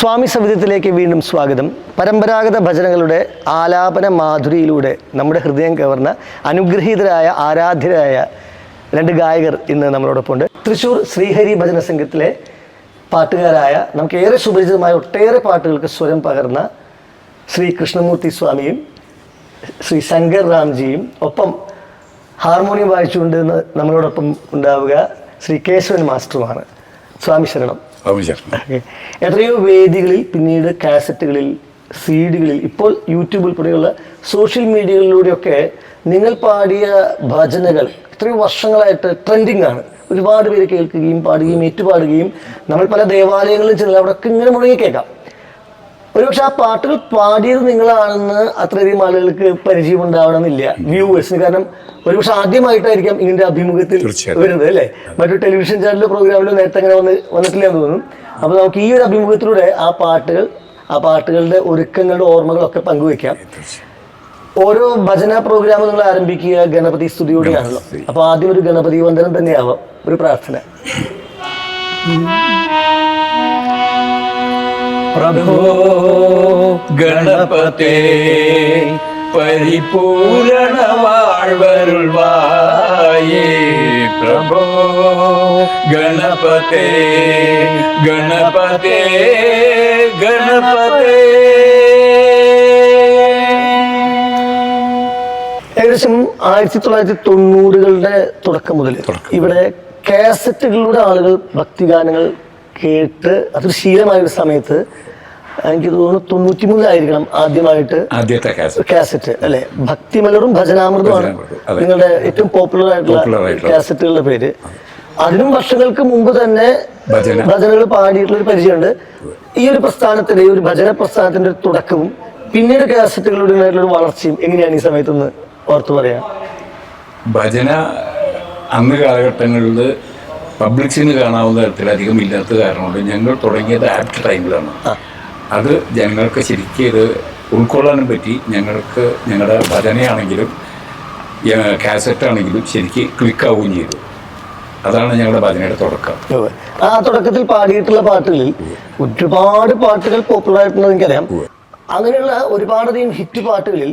സ്വാമി സവിധത്തിലേക്ക് വീണ്ടും സ്വാഗതം. പരമ്പരാഗത ഭജനകളുടെ ആലാപന മാധുരിയിലൂടെ നമ്മുടെ ഹൃദയം കവർന്ന അനുഗ്രഹീതരായ ആരാധ്യരായ രണ്ട് ഗായകർ ഇന്ന് നമ്മളോടൊപ്പം ഉണ്ട്. തൃശ്ശൂർ ശ്രീഹരി ഭജന സംഘത്തിലെ പാട്ടുകാരായ നമുക്ക് ഏറെ സുപരിചിതമായ ഒട്ടേറെ പാട്ടുകൾക്ക് സ്വരം പകർന്ന ശ്രീ കൃഷ്ണമൂർത്തി സ്വാമിയും ശ്രീ ശങ്കർ റാംജിയും, ഒപ്പം ഹാർമോണിയം വായിച്ചുകൊണ്ട് നമ്മളോടൊപ്പം ഉണ്ടാവുക ശ്രീ കേശവൻ മാസ്റ്ററുമാണ്. സ്വാമി ശരണം. എത്രയോ വേദികളിൽ, പിന്നീട് കാസറ്റുകളിൽ, സീഡികളിൽ, ഇപ്പോൾ യൂട്യൂബ് ഉൾപ്പെടെയുള്ള സോഷ്യൽ മീഡിയകളിലൂടെയൊക്കെ നിങ്ങൾ പാടിയ ഭജനകൾ എത്രയോ വർഷങ്ങളായിട്ട് ട്രെൻഡിങ് ആണ്. ഒരുപാട് പേര് കേൾക്കുകയും പാടുകയും ഏറ്റുപാടുകയും നമ്മൾ പല ദേവാലയങ്ങളിലും ചെന്നാൽ അവിടെയൊക്കെ ഇങ്ങനെ മുഴങ്ങി കേൾക്കാം. ഒരുപക്ഷെ ആ പാട്ടുകൾ പാടിയത് നിങ്ങളാണെന്ന് അത്രയധികം ആളുകൾക്ക് പരിചയം ഉണ്ടാവണമെന്നില്ല, വ്യൂവേഴ്സിന്. കാരണം ഒരുപക്ഷെ ആദ്യമായിട്ടായിരിക്കാം ഇങ്ങനത്തെ അഭിമുഖത്തിൽ വരുന്നത്, അല്ലേ? മറ്റൊരു ടെലിവിഷൻ ചാനലിലോ പ്രോഗ്രാമിലോ നേരത്തെ അങ്ങനെ വന്നിട്ടില്ല എന്ന് തോന്നുന്നു. അപ്പോൾ നമുക്ക് ഈ ഒരു അഭിമുഖത്തിലൂടെ ആ പാട്ടുകളുടെ ഒരുക്കങ്ങളുടെ ഓർമ്മകളൊക്കെ പങ്കുവെക്കാം. ഓരോ ഭജന പ്രോഗ്രാം നിങ്ങൾ ആരംഭിക്കുക ഗണപതി സ്തുതിയോടെയാണല്ലോ. അപ്പോൾ ആദ്യം ഒരു ഗണപതി വന്ദനം തന്നെയാവാം, ഒരു പ്രാർത്ഥന. പ്രഭോ ഗണപതേ പരിപൂരണ വാഴ്വരുൾവായേ. പ്രഭോ ഗണപതേ ഗണപതേ ഗണപതേ. ഏകദേശം 1990കളുടെ തുടക്കം മുതൽ ഇവിടെ കാസറ്റുകളിലൂടെ ആളുകൾ ഭക്തിഗാനങ്ങൾ കേട്ട് അതൊരു ശീലമായൊരു സമയത്ത്, എനിക്ക് തോന്നുന്നു 93 ആദ്യമായിട്ട് ആദ്യത്തെ കാസറ്റ്, അല്ലെ? ഭക്തിമലറും ഭജനാമൃതമാണ് നിങ്ങളുടെ ഏറ്റവും പോപ്പുലർ ആയിട്ടുള്ള കാസറ്റുകളുടെ പേര്. അതിനും വർഷങ്ങൾക്ക് മുമ്പ് തന്നെ ഭജനകൾ പാടിയിട്ടുള്ള ഒരു പരിചയമുണ്ട്. ഈ ഒരു പ്രസ്ഥാനത്തിന്റെ, ഈ ഒരു ഭജന പ്രസ്ഥാനത്തിന്റെ ഒരു തുടക്കവും പിന്നീട് കാസറ്റുകളുടെ ഒരു വളർച്ചയും എങ്ങനെയാണ് ഈ സമയത്തൊന്ന് ഓർത്തു പറയാം? ഭജന അന്ന് കാലഘട്ടങ്ങളിൽ പബ്ലിക്സിന് കാണാവുന്ന തരത്തിലധികം ഇല്ലാത്ത കാരണം കൊണ്ട് ഞങ്ങൾ തുടങ്ങിയത് ആപ്റ്റ് ടൈമിലാണ്. അത് ജനങ്ങൾക്ക് ശരിക്കും ഇത് ഉൾക്കൊള്ളാനും പറ്റി. ഞങ്ങൾക്ക് ഞങ്ങളുടെ ഭജനയാണെങ്കിലും കാസറ്റാണെങ്കിലും ശരിക്കും ക്ലിക്കാവുകയും ചെയ്തു. അതാണ് ഞങ്ങളുടെ ഭജനയുടെ തുടക്കം. ആ തുടക്കത്തിൽ പാടിയിട്ടുള്ള പാട്ടുകളിൽ ഒരുപാട് പാട്ടുകൾ പോപ്പുലർ ആയിട്ടുള്ളത് എനിക്കറിയാം. അങ്ങനെയുള്ള ഒരുപാടധികം ഹിറ്റ് പാട്ടുകളിൽ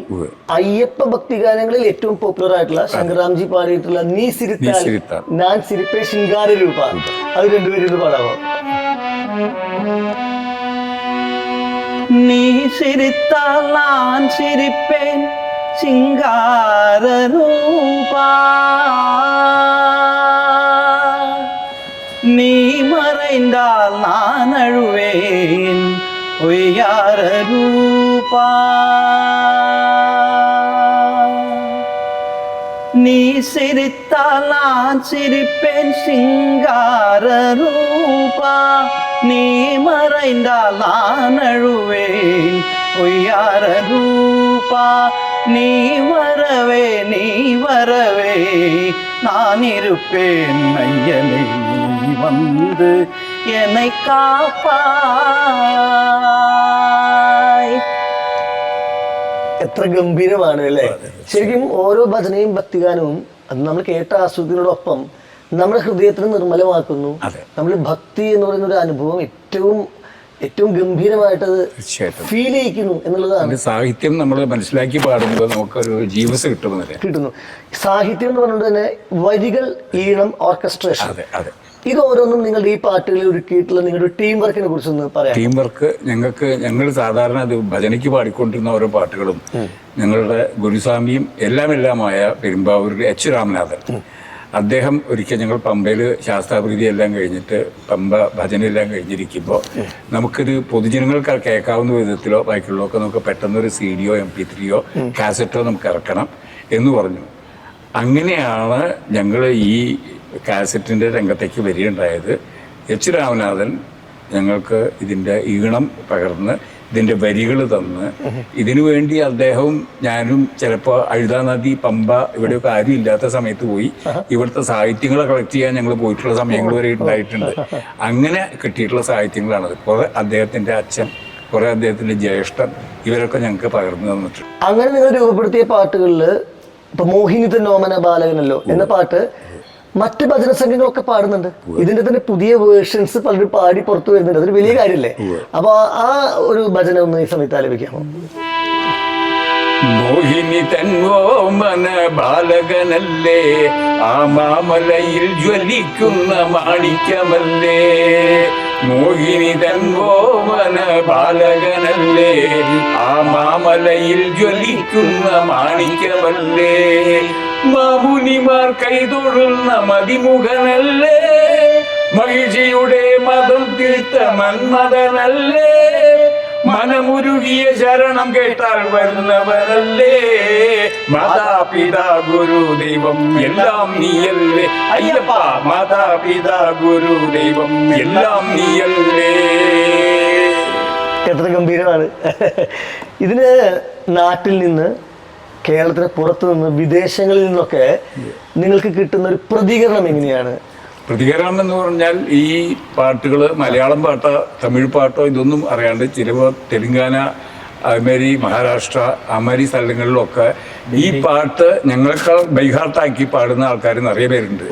അയ്യപ്പ ഭക്തിഗാനങ്ങളിൽ ഏറ്റവും പോപ്പുലർ ആയിട്ടുള്ള ശങ്കർറാംജി പാടിയിട്ടുള്ള നീ സിരിത്താൽ ഞാൻ സിരിപ്പേ ശിങ്കാര രൂപ, അത് രണ്ടുപേരും ഇത് പാടാമോ? നീ സിരിത്താൽ ഞാൻ സിരിപ്പേൻ ശിങ്കാര രൂപ, നീ മறைந்தால் நான் அழுவேன் ஒய்யார ரூபா. நீ சிரித்தால் நான் சிரிப்பேன் சிங்கார ரூபா, நீ மறைந்தால் நான் அழுவேன் ஒய்யார ரூபா. நீ வரவே நான் இருப்பேன் ஐயனே, நீ வந்து என்னை കാപ്പായ്. എത്ര ഗംഭീരമാണ്, അല്ലേ? ശരിക്കും ഓരോ ഭജനയും ഭക്തിഗാനവും അത് നമ്മൾ കേട്ട ആസ്വദിക്കുന്നതോടൊപ്പം നമ്മുടെ ഹൃദയത്തിന് നിർമ്മലമാക്കുന്നു. നമ്മൾ ഭക്തി എന്ന് പറയുന്ന ഒരു അനുഭവം ഏറ്റവും ഗംഭീരമായിട്ട് ഫീൽ ചെയ്യിക്കുന്നു എന്നുള്ളതാണ്. സാഹിത്യം നമ്മൾ മനസ്സിലാക്കി പാടുമ്പോൾ നമുക്കൊരു ജീവസ് കിട്ടുന്നു. സാഹിത്യം എന്ന് പറഞ്ഞുകൊണ്ട് തന്നെ വരികൾ, ഈണം, ഓർക്കസ്ട്രേഷൻ, ഇത് ഓരോന്നും നിങ്ങളുടെ ഈ പാട്ടുകളിൽ ഒരുക്കിയിട്ടുള്ള നിങ്ങളുടെ ടീം വർക്കിനെ കുറിച്ചൊന്ന് പറയാം. ടീം വർക്ക് ഞങ്ങൾ സാധാരണ അത് ഭജനയ്ക്ക് പാടിക്കൊണ്ടിരുന്ന ഓരോ പാട്ടുകളും ഞങ്ങളുടെ ഗുരുസ്വാമിയും എല്ലാമായ പെരുമ്പാവൂരിൽ എച്ച് രാമനാഥൻ, അദ്ദേഹം ഒരിക്കൽ ഞങ്ങൾ പമ്പയിൽ ശാസ്ത്രാപ്രീതി എല്ലാം കഴിഞ്ഞിട്ട് പമ്പ ഭജനയെല്ലാം കഴിഞ്ഞിരിക്കുമ്പോൾ നമുക്കിത് പൊതുജനങ്ങൾക്ക് കേൾക്കാവുന്ന വിധത്തിലോ ബാക്കിയുള്ളോ ഒക്കെ നമുക്ക് പെട്ടെന്നൊരു CD-യോ MP3-യോ കാസറ്റോ നമുക്ക് ഇറക്കണം എന്ന് പറഞ്ഞു. അങ്ങനെയാണ് ഞങ്ങൾ ഈ കാസറ്റിൻ്റെ രംഗത്തേക്ക് വരികയുണ്ടായത്. എച്ച് രാമനാഥൻ ഞങ്ങൾക്ക് ഇതിൻ്റെ ഈണം പകർന്ന് ഇതിൻ്റെ വരികൾ തന്ന്, ഇതിനു വേണ്ടി അദ്ദേഹവും ഞാനും ചിലപ്പോൾ അഴുതാ നദി, പമ്പ ഇവിടെയൊക്കെ ആരും ഇല്ലാത്ത സമയത്ത് പോയി ഇവിടുത്തെ സാഹിത്യങ്ങളെ കളക്ട് ചെയ്യാൻ ഞങ്ങൾ പോയിട്ടുള്ള സമയങ്ങൾ വരെ ഉണ്ടായിട്ടുണ്ട്. അങ്ങനെ കിട്ടിയിട്ടുള്ള സാഹിത്യങ്ങളാണത്. കുറെ അദ്ദേഹത്തിൻ്റെ അച്ഛൻ, കുറെ അദ്ദേഹത്തിൻ്റെ ജ്യേഷ്ഠൻ, ഇവരൊക്കെ ഞങ്ങൾക്ക് പകർന്നു തന്നിട്ടുണ്ട്. അങ്ങനെ നിങ്ങൾ രൂപപ്പെടുത്തിയ പാട്ടുകളിൽ ഇപ്പൊ മോഹിനി തന്നോമന ബാലകനല്ലോ എന്ന പാട്ട് മറ്റ് ഭജന സംഘങ്ങളൊക്കെ പാടുന്നുണ്ട്. ഇതിന്റെ തന്നെ പുതിയ വേർഷൻസ് പലരും പാടി പുറത്തു വരുന്നുണ്ട്. അതൊരു വലിയ കാര്യമല്ലേ? അപ്പൊ ആ ഒരു ഭജന ഒന്ന് ഈ സമയത്ത് ആലപിക്കാമോ? മോഹിനി തൻവോമന ബാലകനല്ലേ, ആ മാമലയിൽ ജ്വലിക്കുന്ന മാണിക്യമല്ലേ. മോഹിനി തൻവോമന ബാലകനല്ലേ, ആ മാമലയിൽ ജ്വലിക്കുന്ന മാണിക്യമല്ലേ. മാമുനിമാർ കൈതൊഴുന്ന മതിമുഖനല്ലേ, മഹിഷിയുടെ മതം തീർത്ത മന്മഥനല്ലേ. മനമുരുകിയ ശരണം കേട്ടാൽ വരുന്നവരല്ലേ. മാതാപിതാ ഗുരു ദൈവം എല്ലാം നീയല്ലേ അയ്യപ്പ. മാതാപിതാ ഗുരു ദൈവം എല്ലാം നീയല്ലേ. എത്ര ഗംഭീരമാണ്. ഇതിന് നാട്ടിൽ നിന്ന്, കേരളത്തിന് പുറത്തു നിന്ന്, വിദേശങ്ങളിൽ നിന്നൊക്കെ നിങ്ങൾക്ക് കിട്ടുന്ന ഒരു പ്രതികരണം എങ്ങനെയാണ്? പ്രതികരണം എന്ന് പറഞ്ഞാൽ ഈ പാട്ടുകൾ മലയാളം പാട്ടോ തമിഴ് പാട്ടോ ഇതൊന്നും അറിയാണ്ട് ചിലപ്പോൾ തെലുങ്കാന, അതുമാതിരി മഹാരാഷ്ട്ര, അമാരി സ്ഥലങ്ങളിലൊക്കെ ഈ പാട്ട് ഞങ്ങളെക്കാൾ ബൈഹാർട്ടാക്കി പാടുന്ന ആൾക്കാർ നിറയെ പേരുണ്ട്.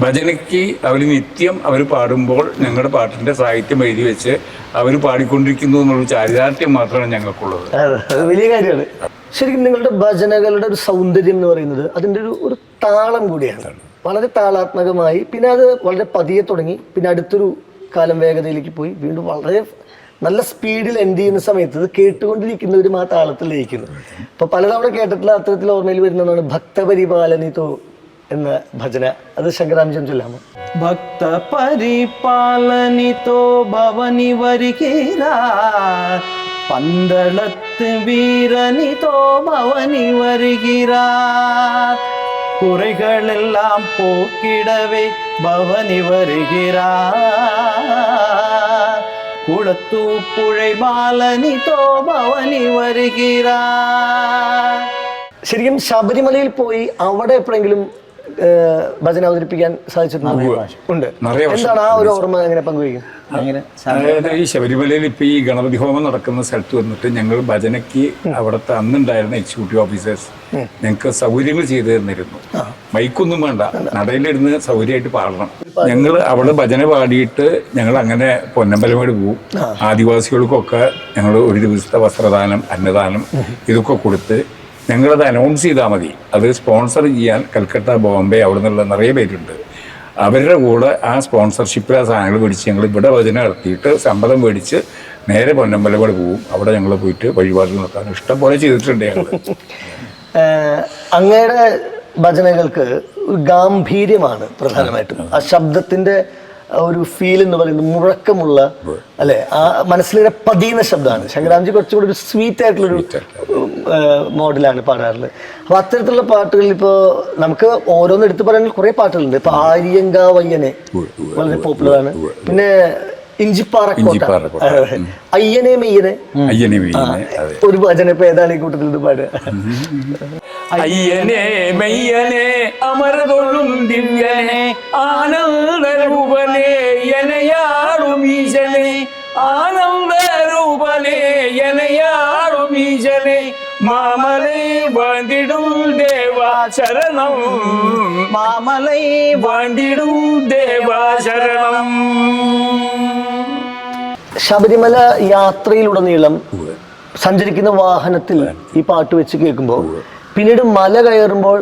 ഭജനയ്ക്ക് അവർ നിത്യം അവർ പാടുമ്പോൾ ഞങ്ങളുടെ പാട്ടിൻ്റെ സാഹിത്യം എഴുതി വെച്ച് അവർ പാടിക്കൊണ്ടിരിക്കുന്നു എന്നുള്ള ചാരിതാർത്ഥ്യം മാത്രമാണ് ഞങ്ങൾക്കുള്ളത്. അത് വലിയ കാര്യമാണ്. ശരിക്കും നിങ്ങളുടെ ഭജനകളുടെ ഒരു സൗന്ദര്യം എന്ന് പറയുന്നത് അതിൻ്റെ ഒരു താളം കൂടിയാണ്. വളരെ താളാത്മകമായി, പിന്നെ അത് വളരെ പതിയെ തുടങ്ങി, പിന്നെ അടുത്തൊരു കാലം വേഗതയിലേക്ക് പോയി, വീണ്ടും വളരെ നല്ല സ്പീഡിൽ എൻഡ് ചെയ്യുന്ന സമയത്ത് ഇത് കേട്ടുകൊണ്ടിരിക്കുന്നവരും ആ താളത്തിൽ ലയിക്കുന്നു. അപ്പോൾ പലതവണ കേട്ടിട്ടുള്ള അത്തരത്തിൽ ഓർമ്മയിൽ വരുന്നതാണ് ഭക്തപരിപാലനിതോ എന്ന ഭജന. അത് ശങ്കരാംജൻ ചൊല്ലാമോ? ഭക്തപരിപാലനിതോ ഭവനി വരികീരാ, പന്തളത്ത് വീരനിതോ ഭവനി வருகிறார். குறைகளெல்லாம் போக்கிடவே பவனி வருகிறார். குளத்தூப்புழை பாலனிதோ ഭവനി வருகிறார். ശരിക്കും ശബരിമലയിൽ പോയി അവിടെ എപ്പോഴെങ്കിലും ഭജന അവതരിപ്പിക്കാൻ സാധിച്ചിട്ടുണ്ട്? എന്താണ് ആ ഒരു ഓർമ്മ എങ്ങനെ പങ്കുവയ്ക്കും? അതായത് ഈ ശബരിമലയിൽ ഇപ്പൊ ഈ ഗണപതി ഹോമം നടക്കുന്ന സ്ഥലത്ത് വന്നിട്ട് ഞങ്ങൾ ഭജനയ്ക്ക് അവിടുത്തെ അന്നുണ്ടായിരുന്ന എക്സിക്യൂട്ടീവ് ഓഫീസേഴ്സ് ഞങ്ങൾക്ക് സൗകര്യങ്ങൾ ചെയ്തു തന്നിരുന്നു. മൈക്കൊന്നും വേണ്ട, നടയിലിരുന്ന് സൗകര്യമായിട്ട് പാടണം. ഞങ്ങൾ അവിടെ ഭജന പാടിയിട്ട് ഞങ്ങൾ അങ്ങനെ പൊന്നമ്പലമേട് പോവും. ആദിവാസികൾക്കൊക്കെ ഞങ്ങൾ ഒരു ദിവസത്തെ വസ്ത്രദാനം, അന്നദാനം ഇതൊക്കെ കൊടുത്ത് ഞങ്ങളത് അനൗൺസ് ചെയ്താൽ മതി. അത് സ്പോൺസർ ചെയ്യാൻ കൽക്കട്ട, ബോംബെ അവിടെ നിന്നുള്ള നിറയെ പേരുണ്ട്. അവരുടെ കൂടെ ആ സ്പോൺസർഷിപ്പിൽ ആ സാധനങ്ങൾ മേടിച്ച് ഞങ്ങൾ ഇവിടെ ഭജന നടത്തിയിട്ട് സമ്മതം മേടിച്ച് നേരെ പൊന്നമ്പലമേട് പോവും. അവിടെ ഞങ്ങൾ പോയിട്ട് വഴിപാട് നടത്താൻ ഇഷ്ടം പോലെ ചെയ്തിട്ടുണ്ട് ഞങ്ങൾ. അങ്ങയുടെ ഭജനകൾക്ക് ഒരു ഗാംഭീര്യമാണ് പ്രധാനമായിട്ടും. ആ ശബ്ദത്തിന്റെ ഒരു ഫീൽ എന്ന് പറയുന്നത് മുഴക്കമുള്ള, അല്ലെ, ആ മനസ്സിലെ പതിയുന്ന ശബ്ദമാണ്. ശങ്കരാംജി കുറച്ചുകൂടി ഒരു സ്വീറ്റ് ആയിട്ടുള്ളൊരു മോഡലാണ് പാടാറുള്ളത്. അപ്പൊ അത്തരത്തിലുള്ള പാട്ടുകളിൽ ഇപ്പോൾ നമുക്ക് ഓരോന്ന് എടുത്തു പറയാൻ കുറെ പാട്ടുകളുണ്ട്. ഇപ്പൊ ആര്യങ്കാവയ്യനെ വളരെ പോപ്പുലർ ആണ്. പിന്നെ ഇഞ്ചിപ്പാറക്കോട്ട, അയ്യനെ മെയ്യനെ, ഒരു ഭജന ഇപ്പൊ ഏതാണ് ഈ കൂട്ടത്തിൽ ഇത് പാടുക? അയ്യനെ മെയ്യനെ അമരതൊഴും ദിവ്യനെ ആനന്ദരൂപനെ എനയാളും ഈശനെ, ആനന്ദരൂപനെ എനയാളും ഈശനെ, മാമലൈ വണ്ടിടും ദേവാ ശരണം, മാമലൈ വണ്ടിടും ദേവാ ശരണം. ശബരിമല യാത്രയിലുടനീളം സഞ്ചരിക്കുന്ന വാഹനത്തിൽ ഈ പാട്ട് വെച്ച് കേൾക്കുമ്പോൾ, പിന്നീട് മല കയറുമ്പോൾ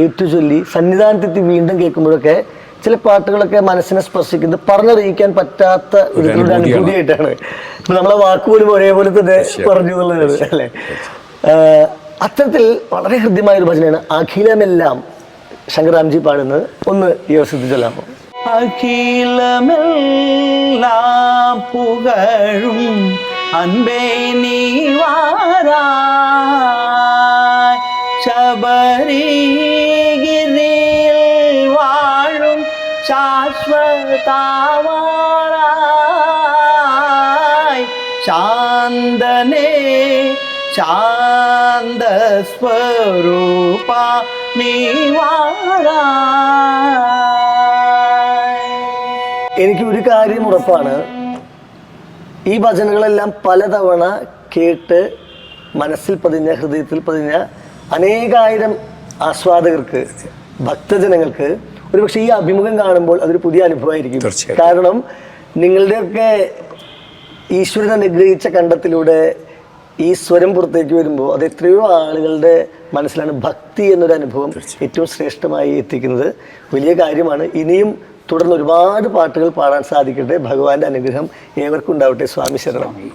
ഏറ്റുചൊല്ലി സന്നിധാനത്തെത്തി വീണ്ടും കേൾക്കുമ്പോഴൊക്കെ ചില പാട്ടുകളൊക്കെ മനസ്സിനെ സ്പർശിക്കുന്നത് പറഞ്ഞറിയിക്കാൻ പറ്റാത്ത വിധത്തിലുള്ള അനുഭൂതിയായിട്ടാണ്. ഇപ്പൊ നമ്മളെ വാക്കുപോലും ഒരേപോലെ തന്നെ പറഞ്ഞു എന്നുള്ളത് അല്ലേ. അത്തരത്തിൽ വളരെ ഹൃദ്യമായ ഒരു ഭജനയാണ് അഖിലമെല്ലാം ശങ്കരാംജി പാടുന്നത്. ഒന്ന് ഈ അവസരത്തിൽ ചൊല്ലാമോ? அகிலமெல்லாம் புகழும் அன்பே நீ வாராய், சபரிகிரியில் வாழும் சாஸ்வதாவாராய், சாந்தனே சாந்த ஸ்வரூபா நீ வாராய். എനിക്ക് ഒരു കാര്യം ഉറപ്പാണ്, ഈ ഭജനകളെല്ലാം പലതവണ കേട്ട് മനസ്സിൽ പതിഞ്ഞ, ഹൃദയത്തിൽ പതിഞ്ഞ അനേകായിരം ആസ്വാദകർക്ക്, ഭക്തജനങ്ങൾക്ക് ഒരുപക്ഷെ ഈ അഭിമുഖം കാണുമ്പോൾ അതൊരു പുതിയ അനുഭവമായിരിക്കും. തീർച്ചയായും. കാരണം നിങ്ങളുടെയൊക്കെ ഈശ്വരൻ അനുഗ്രഹിച്ച കണ്ടത്തിലൂടെ ഈ സ്വരം പുറത്തേക്ക് വരുമ്പോൾ അത് എത്രയോ ആളുകളുടെ മനസ്സിലാണ് ഭക്തി എന്നൊരു അനുഭവം ഏറ്റവും ശ്രേഷ്ഠമായി എത്തിക്കുന്നത്. വലിയ കാര്യമാണ്. ഇനിയും തുടർന്ന് ഒരുപാട് പാട്ടുകൾ പാടാൻ സാധിക്കട്ടെ. ഭഗവാന്റെ അനുഗ്രഹം ഏവർക്കും ഉണ്ടാവട്ടെ. സ്വാമി ശരണം.